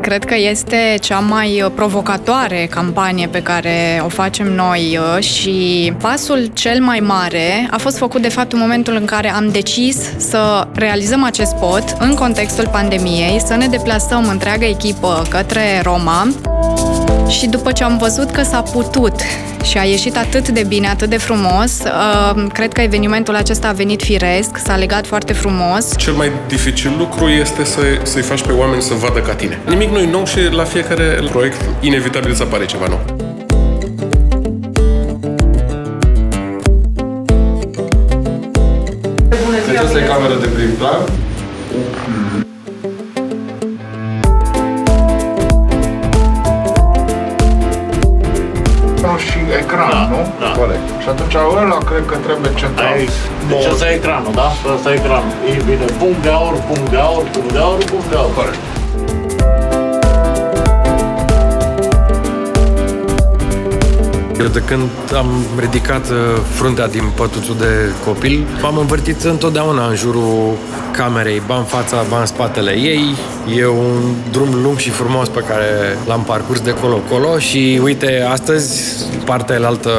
Cred că este cea mai provocatoare campanie pe care o facem noi și pasul cel mai mare a fost făcut de fapt în momentul în care am decis să realizăm acest spot în contextul pandemiei, să ne deplasăm întreaga echipă către Roma și după ce am văzut că s-a putut și a ieșit atât de bine, atât de frumos, cred că evenimentul acesta a venit firesc, s-a legat foarte frumos. Cel mai dificil lucru este să-i faci pe oameni să vadă ca tine. Nimic nu e nou și la fiecare proiect inevitabil să apare ceva nou. Deci asta e camera de prim plan. Și ecran, nu? Da. Corect. Și atunci ăla cred că trebuie central. Deci ăsta e ecranul, da? Ăsta e ecranul. E bine, punct de aur, punct de aur, punct de aur, punct de aur. Corect. Eu de când am ridicat fruntea din pătuțul de copil, m-am învârtit întotdeauna în jurul camerei, ba în fața, ba în spatele ei. E un drum lung și frumos pe care l-am parcurs de colo-colo și uite, astăzi, partea elaltă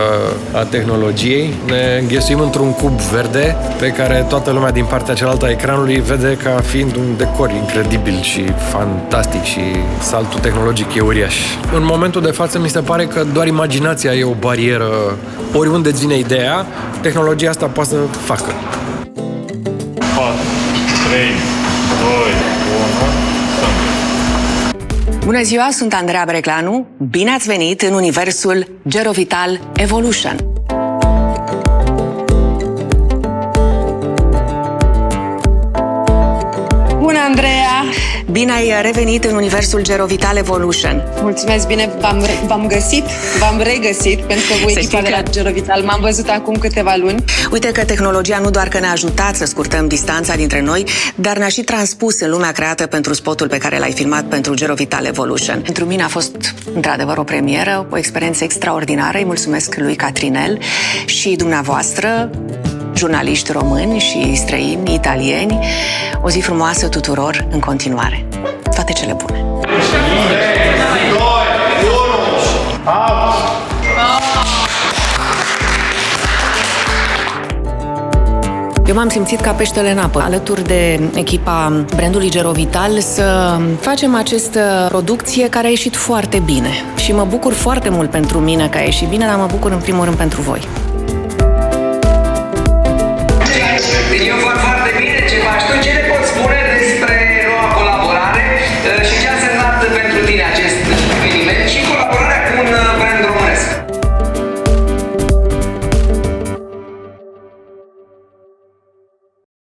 a tehnologiei, ne înghesuim într-un cub verde pe care toată lumea din partea cealaltă a ecranului vede ca fiind un decor incredibil și fantastic și saltul tehnologic e uriaș. În momentul de față mi se pare că doar imaginația e o barieră. Oriunde îți vine ideea, tehnologia asta poate să facă. 4, 3, 2, 1, Bună ziua, sunt Andreea Breclanu. Bine ați venit în universul Gerovital Evolution. Bună, Andreea! Bine ai revenit în universul Gerovital Evolution. Mulțumesc, bine v-am găsit, v-am regăsit, pentru că voi echipa de la Gerovital m-am văzut acum câteva luni. Uite că tehnologia nu doar că ne-a ajutat să scurtăm distanța dintre noi, dar ne-a și transpus în lumea creată pentru spotul pe care l-ai filmat pentru Gerovital Evolution. Pentru mine a fost, într-adevăr, o premieră, o experiență extraordinară. Îi mulțumesc lui Catrinel și dumneavoastră, jurnaliști români și străini, italieni. O zi frumoasă tuturor în continuare. Toate cele bune! 3, 2, 1, out! Eu m-am simțit ca peștele în apă, alături de echipa brandului Gerovital, să facem această producție care a ieșit foarte bine. Și mă bucur foarte mult pentru mine că a ieșit bine, dar mă bucur în primul rând pentru voi.